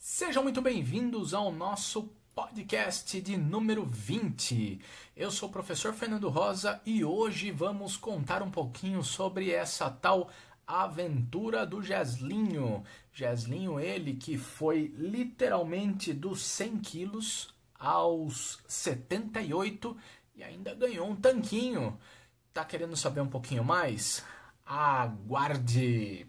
Sejam muito bem-vindos ao nosso podcast de número 20. Eu sou o professor Fernando Rosa e hoje vamos contar um pouquinho sobre essa tal aventura do Jeslinho. Jeslinho, ele que foi literalmente dos 100 quilos aos 78 e ainda ganhou um tanquinho. Tá querendo saber um pouquinho mais? Aguarde!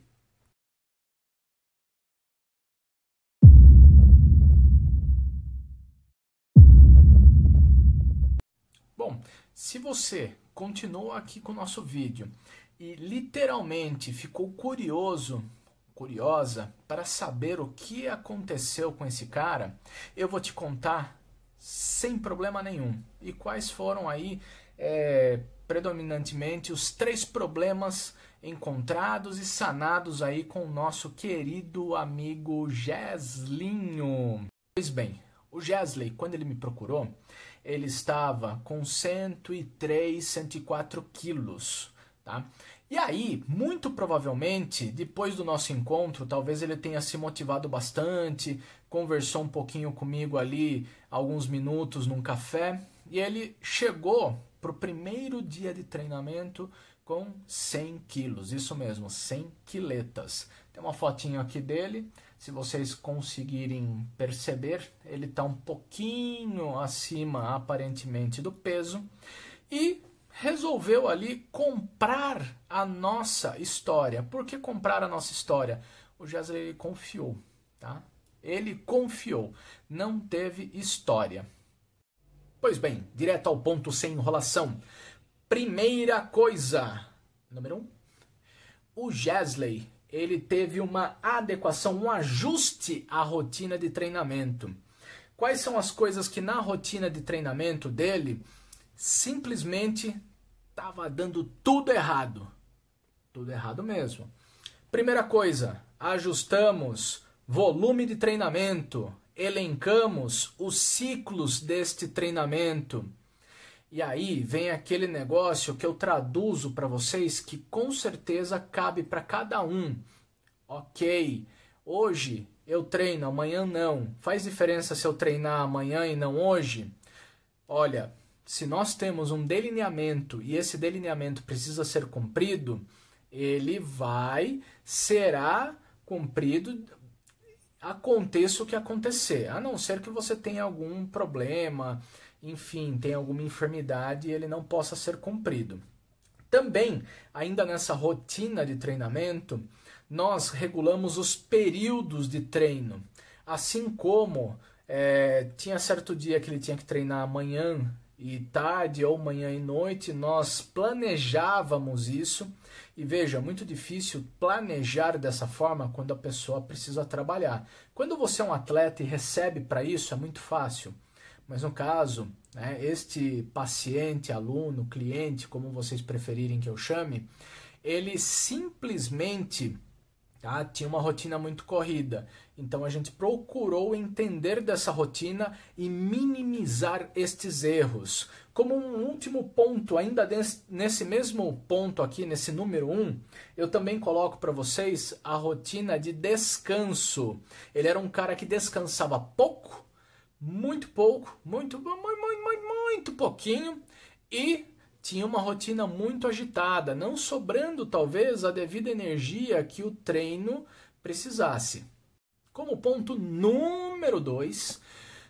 Bom, se você continuou aqui com o nosso vídeo e literalmente ficou curiosa para saber o que aconteceu com esse cara, eu vou te contar sem problema nenhum. E quais foram aí, predominantemente, os 3 problemas encontrados e sanados aí com o nosso querido amigo Jeslinho. Pois bem, o Jesley, quando ele me procurou, ele estava com 103, 104 quilos, tá? E aí, muito provavelmente, depois do nosso encontro, talvez ele tenha se motivado bastante, conversou um pouquinho comigo ali, alguns minutos num café, e ele chegou para o primeiro dia de treinamento com 100 quilos, isso mesmo, 100 quiletas. Tem uma fotinho aqui dele, se vocês conseguirem perceber, ele está um pouquinho acima, aparentemente, do peso, e resolveu ali comprar a nossa história. Por que comprar a nossa história? O Jesley confiou, tá? Ele confiou, não teve história. Pois bem, direto ao ponto, sem enrolação. Primeira coisa, número 1, o Jesley, ele teve uma adequação, um ajuste à rotina de treinamento. Quais são as coisas que na rotina de treinamento dele simplesmente estava dando tudo errado? Tudo errado mesmo. Primeira coisa, ajustamos volume de treinamento, elencamos os ciclos deste treinamento. E aí vem aquele negócio que eu traduzo para vocês que com certeza cabe para cada um. Ok, hoje eu treino, amanhã não. Faz diferença se eu treinar amanhã e não hoje? Olha, se nós temos um delineamento e esse delineamento precisa ser cumprido, ele será cumprido, aconteça o que acontecer. A não ser que você tenha algum problema, enfim, tem alguma enfermidade e ele não possa ser cumprido. Também, ainda nessa rotina de treinamento, nós regulamos os períodos de treino. Assim como tinha certo dia que ele tinha que treinar manhã e tarde, ou manhã e noite, nós planejávamos isso. E veja, é muito difícil planejar dessa forma quando a pessoa precisa trabalhar. Quando você é um atleta e recebe para isso, é muito fácil. Mas no caso, este paciente, aluno, cliente, como vocês preferirem que eu chame, ele simplesmente tinha uma rotina muito corrida. Então a gente procurou entender dessa rotina e minimizar estes erros. Como um último ponto, ainda nesse mesmo ponto aqui, nesse número 1, eu também coloco para vocês a rotina de descanso. Ele era um cara que descansava pouco, muito pouco, muito pouquinho, e tinha uma rotina muito agitada, não sobrando talvez a devida energia que o treino precisasse. Como ponto número 2,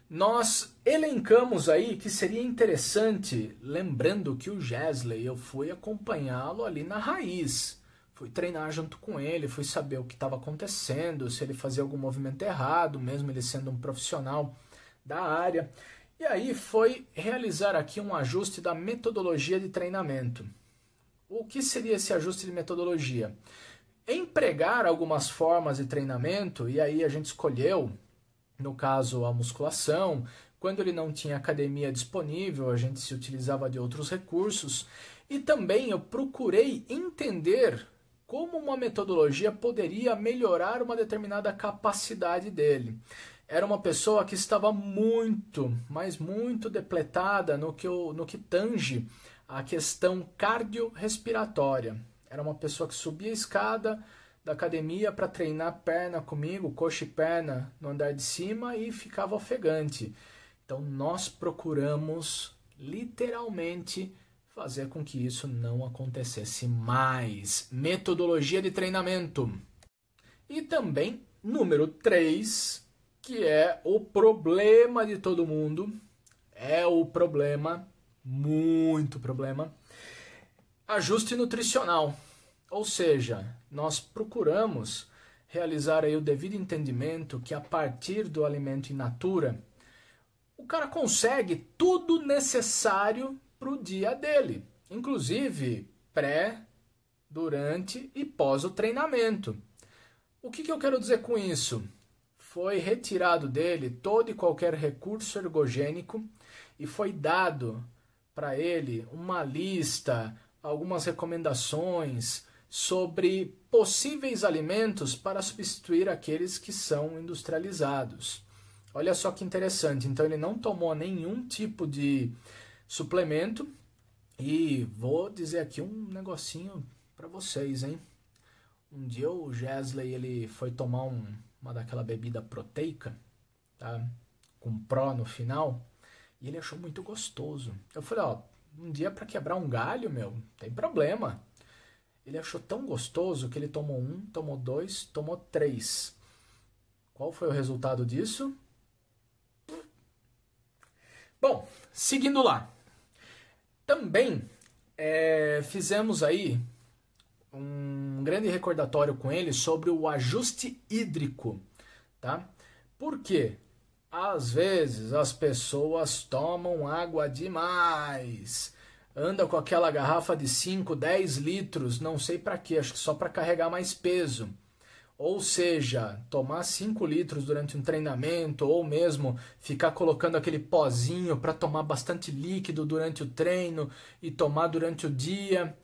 nós elencamos aí que seria interessante, lembrando que o Jesley, eu fui acompanhá-lo ali na raiz. Fui treinar junto com ele, fui saber o que estava acontecendo, se ele fazia algum movimento errado, mesmo ele sendo um profissional da área. E aí foi realizar aqui um ajuste da metodologia de treinamento. O que seria esse ajuste de metodologia? Empregar algumas formas de treinamento, e aí a gente escolheu, no caso, a musculação. Quando ele não tinha academia disponível, a gente se utilizava de outros recursos. E também eu procurei entender como uma metodologia poderia melhorar uma determinada capacidade dele. Era uma pessoa que estava muito, mas muito depletada no que tange a questão cardiorrespiratória. Era uma pessoa que subia a escada, da academia para treinar perna comigo, coxa e perna no andar de cima e ficava ofegante. Então nós procuramos literalmente fazer com que isso não acontecesse mais. Metodologia de treinamento. E também, número 3, que é o problema de todo mundo, é o problema, muito problema, ajuste nutricional. Ou seja, nós procuramos realizar aí o devido entendimento que a partir do alimento in natura, o cara consegue tudo necessário para o dia dele, inclusive pré, durante e pós o treinamento. O que eu quero dizer com isso? Foi retirado dele todo e qualquer recurso ergogênico e foi dado para ele uma lista, algumas recomendações sobre possíveis alimentos para substituir aqueles que são industrializados. Olha só que interessante, então ele não tomou nenhum tipo de suplemento e vou dizer aqui um negocinho para vocês, hein? Um dia o Gesley ele foi tomar uma daquela bebida proteica, tá? Com Pro no final, e ele achou muito gostoso. Eu falei, ó, um dia para quebrar um galho, meu, não tem problema. Ele achou tão gostoso que ele tomou 1, tomou 2, tomou 3. Qual foi o resultado disso? Bom, seguindo lá. Também fizemos aí um grande recordatório com ele sobre o ajuste hídrico, tá? Por quê? Às vezes as pessoas tomam água demais, anda com aquela garrafa de 5, 10 litros, não sei para quê, acho que só para carregar mais peso. Ou seja, tomar 5 litros durante um treinamento, ou mesmo ficar colocando aquele pozinho para tomar bastante líquido durante o treino e tomar durante o dia.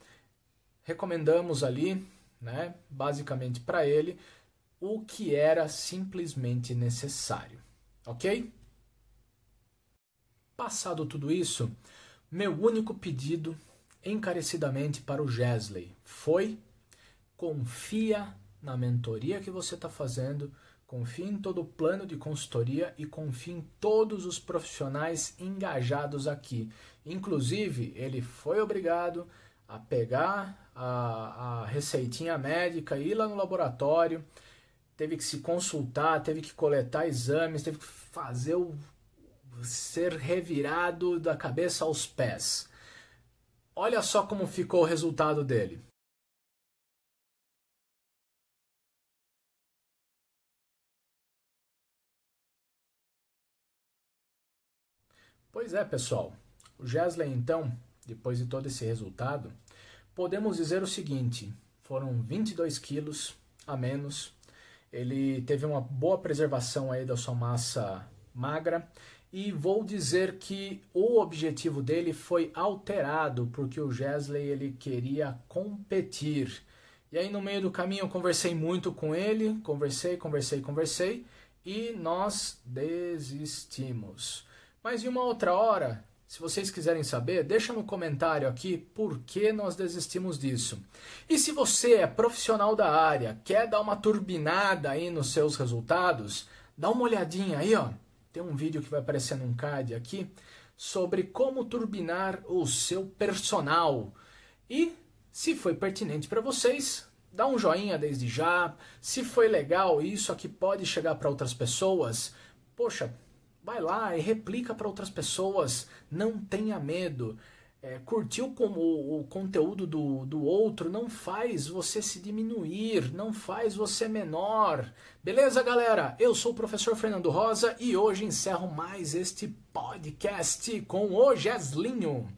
Recomendamos ali, né, basicamente para ele, o que era simplesmente necessário. Ok? Passado tudo isso, meu único pedido encarecidamente para o Gesley foi: confia na mentoria que você está fazendo, confie em todo o plano de consultoria e confie em todos os profissionais engajados aqui. Inclusive, ele foi obrigado a pegar a receitinha médica, ir lá no laboratório, teve que se consultar, teve que coletar exames, teve que fazer ser revirado da cabeça aos pés. Olha só como ficou o resultado dele. Pois é, pessoal. O Gesley, então, depois de todo esse resultado, podemos dizer o seguinte: foram 22 quilos a menos. Ele teve uma boa preservação aí da sua massa magra. E vou dizer que o objetivo dele foi alterado, porque o Gesley ele queria competir. E aí no meio do caminho eu conversei muito com ele, conversei, e nós desistimos. Mas em uma outra hora, se vocês quiserem saber, deixa no comentário aqui por que nós desistimos disso. E se você é profissional da área, quer dar uma turbinada aí nos seus resultados, dá uma olhadinha aí, ó. Tem um vídeo que vai aparecer num card aqui sobre como turbinar o seu personal. E se foi pertinente para vocês, dá um joinha desde já. Se foi legal e isso aqui pode chegar para outras pessoas, poxa, vai lá e replica para outras pessoas. Não tenha medo. Curtiu o conteúdo do outro não faz você se diminuir, não faz você menor. Beleza, galera? Eu sou o professor Fernando Rosa e hoje encerro mais este podcast com o Geslinho.